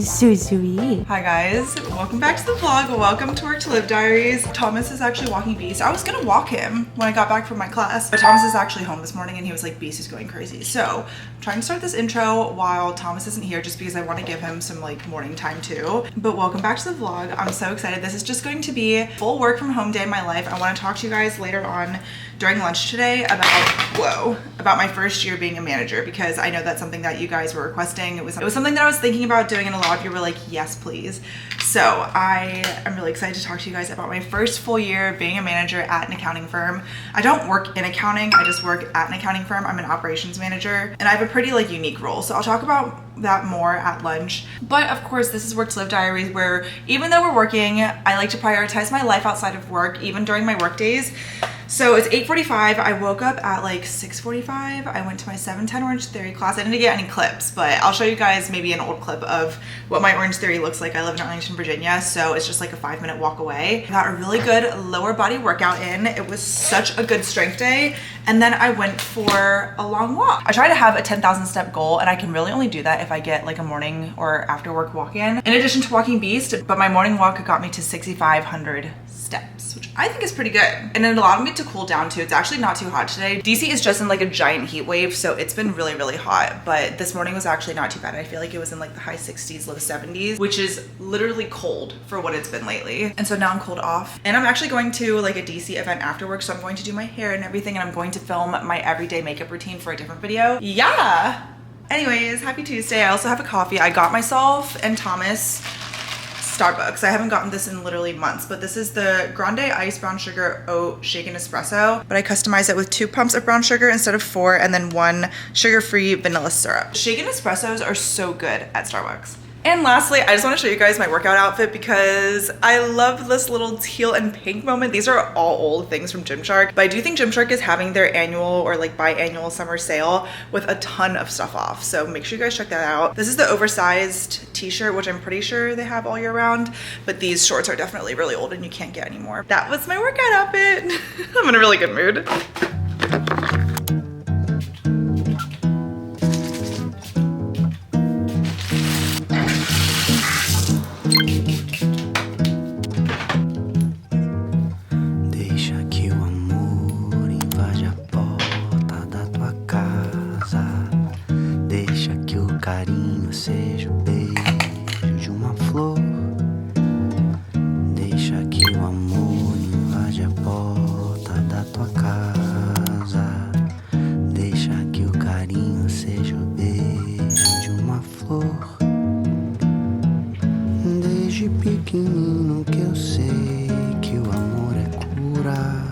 so sweet. Hi guys, welcome back to the vlog. Welcome to Work to Live Diaries. Thomas is actually walking Beast. I was gonna walk him when I got back from my class, but Thomas is actually home this morning and he was like, Beast is going crazy. So I'm trying to start this intro while Thomas isn't here just because I want to give him some like morning time too. But welcome back to the vlog. I'm so excited. This is just going to be a full work from home day in my life. I want to talk to you guys later on during lunch today about my first year being a manager, because I know that's something that you guys were requesting. It was something that I was thinking about doing and a lot of you were like, yes please. So I am really excited to talk to you guys about my first full year being a manager at an accounting firm. I don't work in accounting, I just work at an accounting firm. I'm an operations manager and I have a pretty like unique role, so I'll talk about that more at lunch. But of course this is Work to Live Diaries, where even though we're working, I like to prioritize my life outside of work, even during my work days. So it's 8:45. I woke up at like 6:45. I went to my 710 Orange Theory class. I didn't get any clips, but I'll show you guys maybe an old clip of what my Orange Theory looks like. I live in Arlington, Virginia, so it's just like a 5-minute walk away. I got a really good lower body workout in. It was such a good strength day. And then I went for a long walk. I try to have a 10,000 step goal, and I can really only do that if I get like a morning or after work walk in addition to walking Beast. But my morning walk got me to 6,500 steps, which I think is pretty good. And it allowed me to cool down too. It's actually not too hot today. DC is just in like a giant heat wave, so it's been really, really hot. But this morning was actually not too bad. I feel like it was in like the high 60s, low 70s, which is literally cold for what it's been lately. And so now I'm cooled off. And I'm actually going to like a DC event after work, so I'm going to do my hair and everything, and I'm going to film my everyday makeup routine for a different video. Yeah. Anyways, happy Tuesday. I also have a coffee. I got myself and Thomas Starbucks. I haven't gotten this in literally months, but this is the Grande Ice Brown Sugar Oat Shaken Espresso, but I customized it with 2 pumps of brown sugar instead of 4, and then 1 sugar-free vanilla syrup. Shaken espressos are so good at Starbucks. And lastly, I just want to show you guys my workout outfit because I love this little teal and pink moment. These are all old things from Gymshark, but I do think Gymshark is having their annual or like biannual summer sale with a ton of stuff off. So make sure you guys check that out. This is the oversized t-shirt, which I'm pretty sure they have all year round, but these shorts are definitely really old and you can't get anymore. That was my workout outfit. I'm in a really good mood. Seja o beijo de uma flor, deixa que o amor invade a porta da tua casa, deixa que o carinho seja o beijo de uma flor, desde pequenino que eu sei que o amor é cura.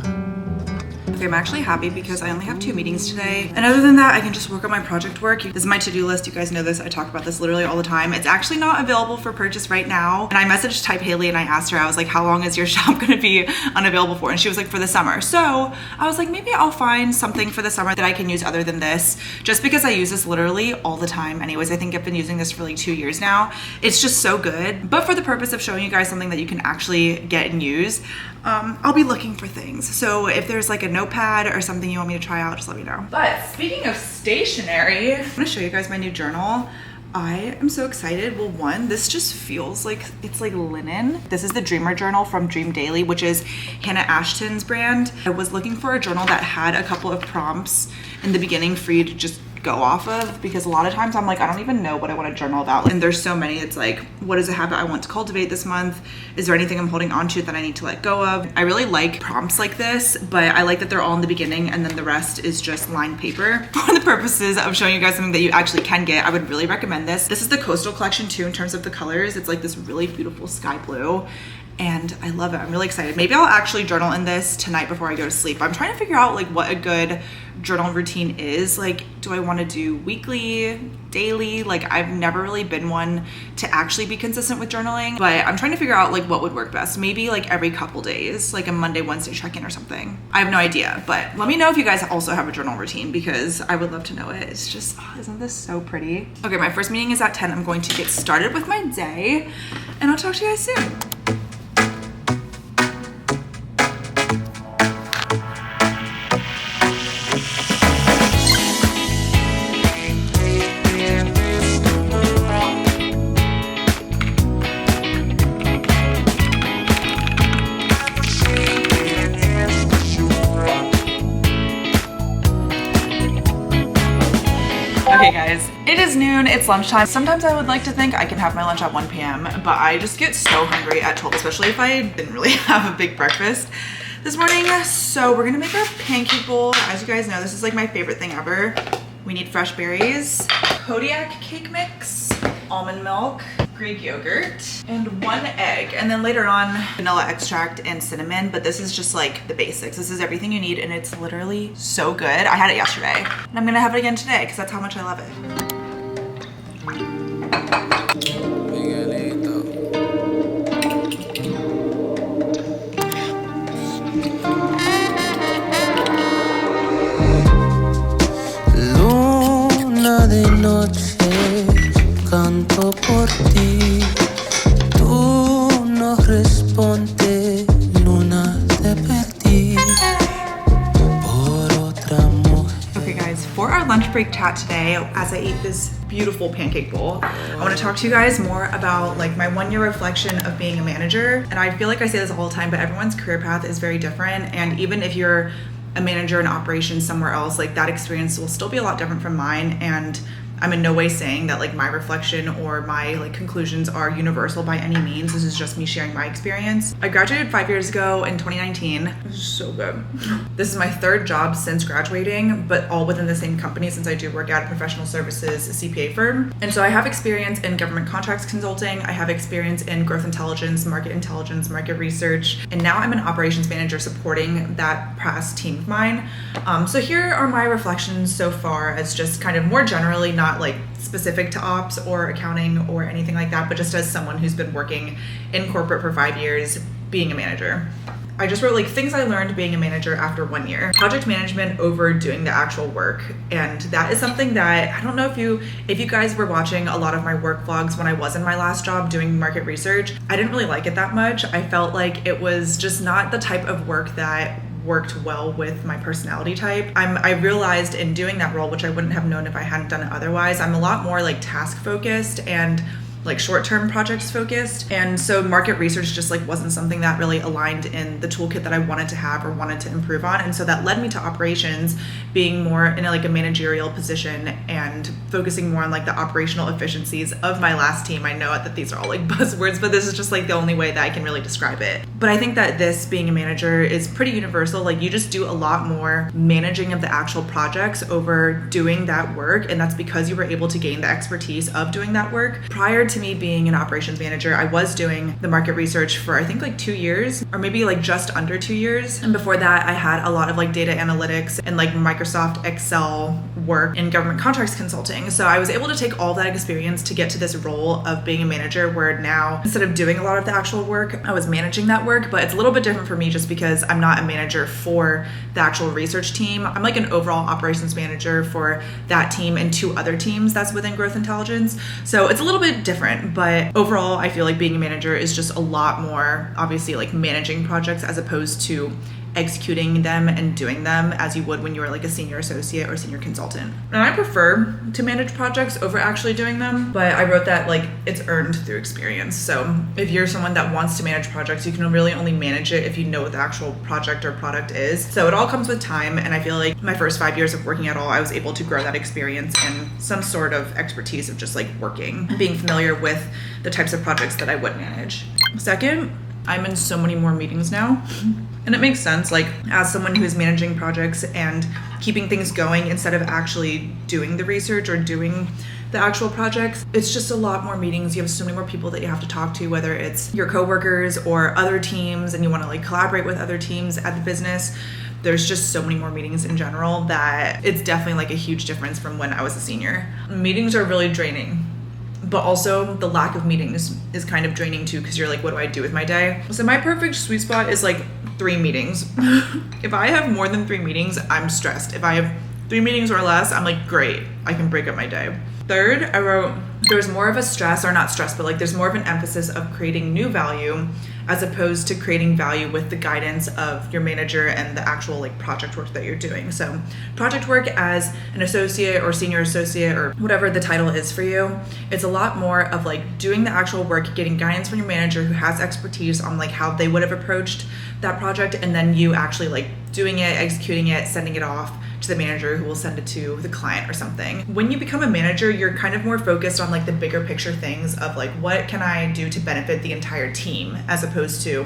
Okay, I'm actually happy because I only have 2 meetings today. And other than that, I can just work on my project work. This is my to-do list. You guys know this. I talk about this literally all the time. It's actually not available for purchase right now. And I messaged Type Haley and I asked her, I was like, how long is your shop gonna be unavailable for? And she was like, for the summer. So I was like, maybe I'll find something for the summer that I can use other than this, just because I use this literally all the time. Anyways, I think I've been using this for like 2 years now. It's just so good. But for the purpose of showing you guys something that you can actually get and use, I'll be looking for things. So if there's like a notepad or something you want me to try out, just let me know. But speaking of stationery, I'm gonna show you guys my new journal. I am so excited. Well, one, this just feels like it's like linen. This is the Dreamer Journal from Dream Daily, which is Hannah Ashton's brand. I was looking for a journal that had a couple of prompts in the beginning for you to just go off of, because a lot of times I'm like, I don't even know what I want to journal about. And there's so many. It's like, what is a habit I want to cultivate this month? Is there anything I'm holding on to that I need to let go of? I really like prompts like this, but I like that they're all in the beginning and then the rest is just lined paper. For the purposes of showing you guys something that you actually can get, I would really recommend this. This is the Coastal Collection too in terms of the colors. It's like this really beautiful sky blue. And I love it. I'm really excited. Maybe I'll actually journal in this tonight before I go to sleep. I'm trying to figure out like what a good journal routine is. Like, do I want to do weekly, daily? Like, I've never really been one to actually be consistent with journaling, but I'm trying to figure out like what would work best. Maybe like every couple days, like a Monday, Wednesday check-in or something. I have no idea, but let me know if you guys also have a journal routine because I would love to know it. It's just, oh, isn't this so pretty? Okay, my first meeting is at 10. I'm going to get started with my day and I'll talk to you guys soon. afternoon, it's lunchtime. Sometimes I would like to think I can have my lunch at 1 p.m., but I just get so hungry at 12, especially if I didn't really have a big breakfast this morning. So we're gonna make our pancake bowl. As you guys know, this is like my favorite thing ever. We need fresh berries, Kodiak cake mix, almond milk, Greek yogurt, and 1 egg. And then later on, vanilla extract and cinnamon, but this is just like the basics. This is everything you need, and it's literally so good. I had it yesterday, and I'm gonna have it again today because that's how much I love it. De noche canto por ti, tú no respondes, luna te perdí por otra mujer. Okay guys, for our lunch break chat today, as I eat this beautiful pancake bowl, I want to talk to you guys more about like my 1 year reflection of being a manager. And I feel like I say this all the time, but everyone's career path is very different. And even if you're a manager in operations somewhere else, like that experience will still be a lot different from mine. And I'm in no way saying that like my reflection or my like conclusions are universal by any means. This is just me sharing my experience. I graduated 5 years ago in 2019. This is so good. This is my 3rd job since graduating, but all within the same company since I do work at a professional services CPA firm. And so I have experience in government contracts consulting. I have experience in growth intelligence, market research, and now I'm an operations manager supporting that past team of mine. So here are my reflections so far as just kind of more generally, not like specific to ops or accounting or anything like that, but just as someone who's been working in corporate for 5 years being a manager. I just wrote like things I learned being a manager after 1 year. Project management over doing the actual work. And that is something that I don't know if you guys were watching a lot of my work vlogs when I was in my last job doing market research. I didn't really like it that much. I felt like it was just not the type of work that worked well with my personality type. I realized in doing that role, which I wouldn't have known if I hadn't done it otherwise, I'm a lot more like task focused and like short-term projects focused. And so market research just like wasn't something that really aligned in the toolkit that I wanted to have or wanted to improve on. And so that led me to operations being more in a managerial position and focusing more on like the operational efficiencies of my last team. I know that these are all like buzzwords, but this is just like the only way that I can really describe it. But I think that this being a manager is pretty universal. Like you just do a lot more managing of the actual projects over doing that work. And that's because you were able to gain the expertise of doing that work. Prior to me being an operations manager, I was doing the market research for I think like 2 years or maybe like just under 2 years. And before that, I had a lot of like data analytics and like Microsoft Excel work in government contracts consulting. So I was able to take all that experience to get to this role of being a manager where now instead of doing a lot of the actual work, I was managing that work. But it's a little bit different for me just because I'm not a manager for the actual research team. I'm like an overall operations manager for that team and 2 other teams that's within growth intelligence. So it's a little bit different. But overall, I feel like being a manager is just a lot more obviously like managing projects as opposed to executing them and doing them as you would when you were like a senior associate or senior consultant. And I prefer to manage projects over actually doing them, but I wrote that like it's earned through experience. So if you're someone that wants to manage projects, you can really only manage it if you know what the actual project or product is. So it all comes with time, and I feel like my first 5 years of working at all, I was able to grow that experience and some sort of expertise of just like working, being familiar with the types of projects that I would manage. Second, I'm in so many more meetings now. And it makes sense, like as someone who's managing projects and keeping things going instead of actually doing the research or doing the actual projects, it's just a lot more meetings. You have so many more people that you have to talk to, whether it's your coworkers or other teams and you want to like collaborate with other teams at the business. There's just so many more meetings in general that it's definitely like a huge difference from when I was a senior. Meetings are really draining. But also the lack of meetings is kind of draining too, because you're like, what do I do with my day? So my perfect sweet spot is like 3 meetings. If I have more than 3 meetings, I'm stressed. If I have 3 meetings or less, I'm like, great, I can break up my day. Third, I wrote, there's more of a stress, or not stress, but like there's more of an emphasis of creating new value as opposed to creating value with the guidance of your manager and the actual like project work that you're doing. So project work as an associate or senior associate or whatever the title is for you, it's a lot more of like doing the actual work, getting guidance from your manager who has expertise on like how they would have approached that project, and then you actually like doing it, executing it, sending it off to the manager who will send it to the client or something. When you become a manager, you're kind of more focused on like the bigger picture things of like, what can I do to benefit the entire team, as opposed to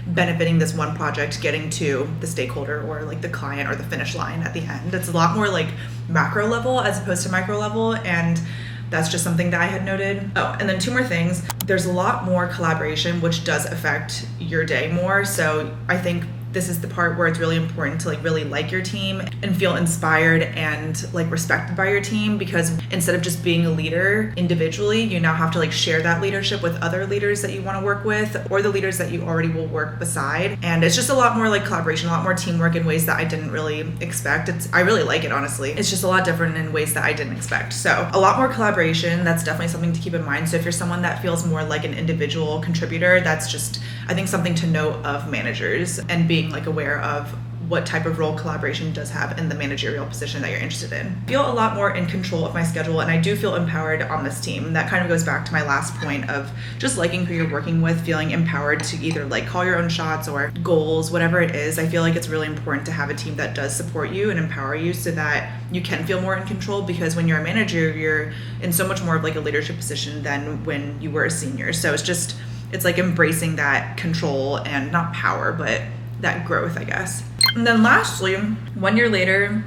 benefiting this one project, getting to the stakeholder or like the client or the finish line at the end. It's a lot more like macro level as opposed to micro level, and that's just something that I had noted. Oh, and then two more things. There's a lot more collaboration, which does affect your day more. So I think this is the part where it's really important to like really like your team and feel inspired and like respected by your team, because instead of just being a leader individually, you now have to like share that leadership with other leaders that you want to work with or the leaders that you already will work beside. And it's just a lot more like collaboration, a lot more teamwork in ways that I didn't really expect. I really like it, honestly. It's just a lot different in ways that I didn't expect. So a lot more collaboration, that's definitely something to keep in mind. So if you're someone that feels more like an individual contributor, that's just, I think, something to note of managers, and being like aware of what type of role collaboration does have in the managerial position that you're interested in. I feel a lot more in control of my schedule, and I do feel empowered on this team. That kind of goes back to my last point of just liking who you're working with, feeling empowered to either like call your own shots or goals, whatever it is. I feel like it's really important to have a team that does support you and empower you so that you can feel more in control, because when you're a manager, you're in so much more of like a leadership position than when you were a senior. So it's like embracing that control and not power, but that growth, I guess. And then lastly, 1 year later,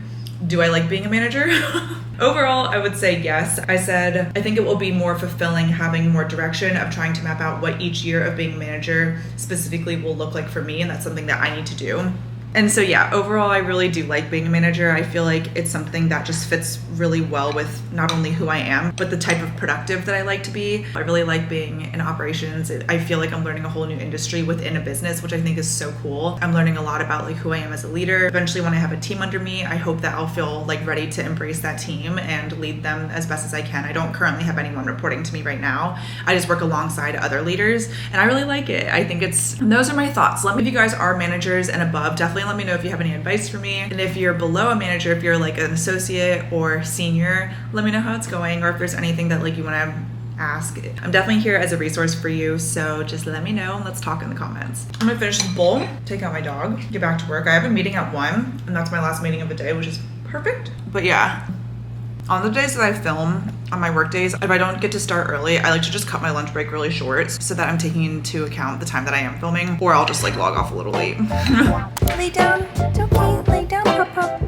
do I like being a manager? Overall, I would say yes. I said, I think it will be more fulfilling having more direction of trying to map out what each year of being a manager specifically will look like for me. And that's something that I need to do. And so yeah, overall, I really do like being a manager. I feel like it's something that just fits really well with not only who I am, but the type of productive that I like to be. I really like being in operations. I feel like I'm learning a whole new industry within a business, which I think is so cool. I'm learning a lot about like who I am as a leader. Eventually, when I have a team under me, I hope that I'll feel like ready to embrace that team and lead them as best as I can. I don't currently have anyone reporting to me right now. I just work alongside other leaders, and I really like it. I think those are my thoughts. Let me, if you guys are managers and above, definitely let me know if you have any advice for me. And if you're below a manager, if you're like an associate or senior, let me know how it's going, or if there's anything that like you want to ask. I'm definitely here as a resource for you, so just let me know and let's talk in the comments. I'm gonna finish this bowl, take out my dog, get back to work. I have a meeting at 1, and that's my last meeting of the day, which is perfect. But yeah, on the days that I film, on my work days, if I don't get to start early, I like to just cut my lunch break really short so that I'm taking into account the time that I am filming, or I'll just like log off a little late. Lay down. It's okay. Lay down, Papa.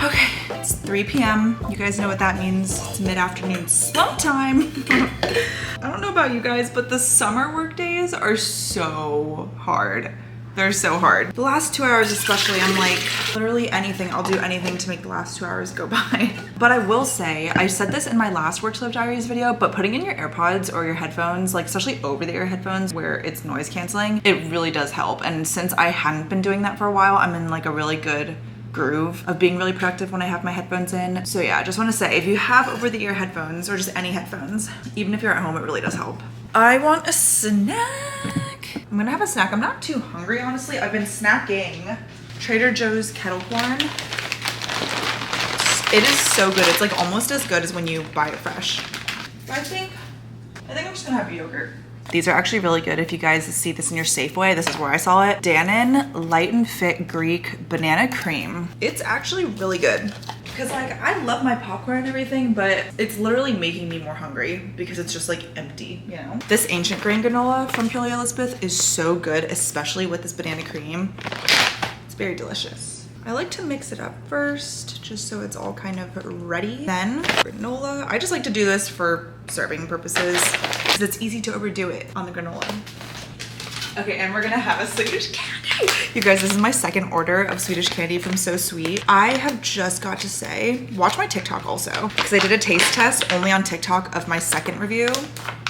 Okay, it's 3 p.m. You guys know what that means. It's mid-afternoon slump time. I don't know about you guys, but the summer work days are so hard. They're so hard. The last 2 hours especially, I'm like, literally anything. I'll do anything to make the last 2 hours go by. But I will say, I said this in my last Work to Live Diaries video, but putting in your AirPods or your headphones, like especially over-the-ear headphones where it's noise canceling, it really does help. And since I hadn't been doing that for a while, I'm in like a really good groove of being really productive when I have my headphones in. So yeah, I just want to say, if you have over-the-ear headphones or just any headphones, even if you're at home, it really does help. I want a snack. I'm gonna have a snack. I'm not too hungry, honestly. I've been snacking Trader Joe's kettle corn. It is so good. It's like almost as good as when you buy it fresh. But I think I'm just gonna have yogurt. These are actually really good. If you guys see this in your Safeway, this is where I saw it. Dannon Light and Fit Greek Banana Cream. It's actually really good. Because like, I love my popcorn and everything, but it's literally making me more hungry because it's just like empty, you know? This ancient grain granola from Purely Elizabeth is so good, especially with this banana cream. It's very delicious. I like to mix it up first, just so it's all kind of ready. Then granola. I just like to do this for serving purposes because it's easy to overdo it on the granola. Okay, and we're gonna have a Swedish candy. You guys, this is my second order of Swedish candy from So Sweet. I have just got to say, watch my TikTok also, because I did a taste test only on TikTok of my second review,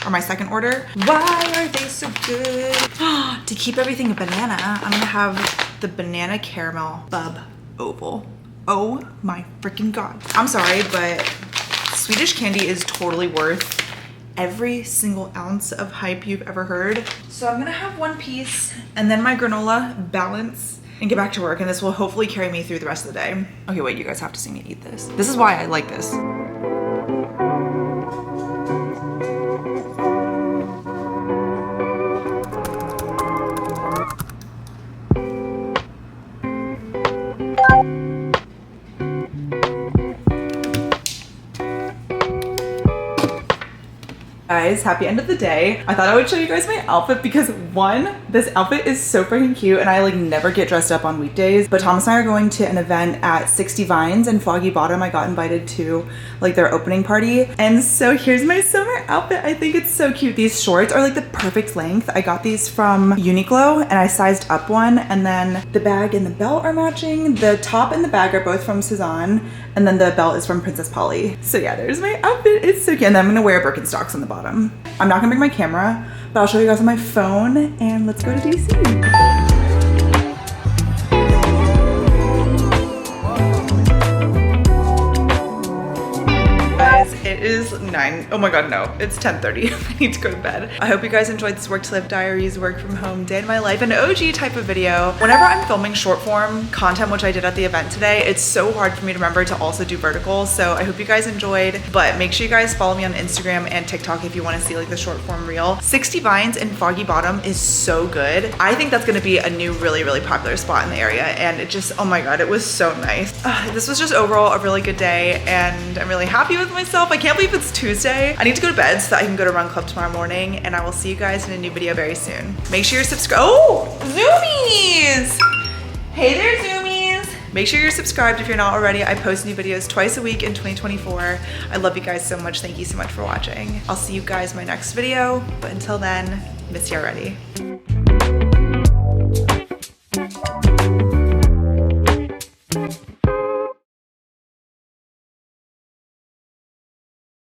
or my second order. Why are they so good? To keep everything a banana, I'm gonna have the banana caramel bub oval. Oh my freaking God. I'm sorry, but Swedish candy is totally worth every single ounce of hype you've ever heard. So I'm gonna have one piece and then my granola, balance, and get back to work, and this will hopefully carry me through the rest of the day. Okay, wait, you guys have to see me eat this. This is why I like this. Guys, happy end of the day. I thought I would show you guys my outfit because one, this outfit is so freaking cute and I like never get dressed up on weekdays, but Thomas and I are going to an event at 60 Vines in Foggy Bottom. I got invited to like their opening party, and so here's my summer outfit. I think it's so cute. These shorts are like the perfect length. I got these from Uniqlo and I sized up one, and then the bag and the belt are matching. The top and the bag are both from Cezanne, and then the belt is from Princess Polly. So yeah, there's my outfit. It's so cute. And then I'm gonna wear Birkenstocks on the bottom. I'm not gonna bring my camera, but I'll show you guys on my phone, and let's go to DC. It is 9. Oh my God, no, it's 10:30. I need to go to bed. I hope you guys enjoyed this Work to Live Diaries, work from home, day in my life, an OG type of video. Whenever I'm filming short form content, which I did at the event today, it's so hard for me to remember to also do vertical. So I hope you guys enjoyed, but make sure you guys follow me on Instagram and TikTok if you want to see like the short form reel. 60 Vines in Foggy Bottom is so good. I think that's gonna be a new really popular spot in the area, and it just, oh my God, it was so nice. This was just overall a really good day, and I'm really happy with myself. I can't believe it's Tuesday. I need to go to bed so that I can go to Run Club tomorrow morning, and I will see you guys in a new video very soon. Make sure you're subscribed. Oh, Zoomies! Hey there, Zoomies! Make sure you're subscribed if you're not already. I post new videos twice a week in 2024. I love you guys so much. Thank you so much for watching. I'll see you guys in my next video, but until then, miss you already.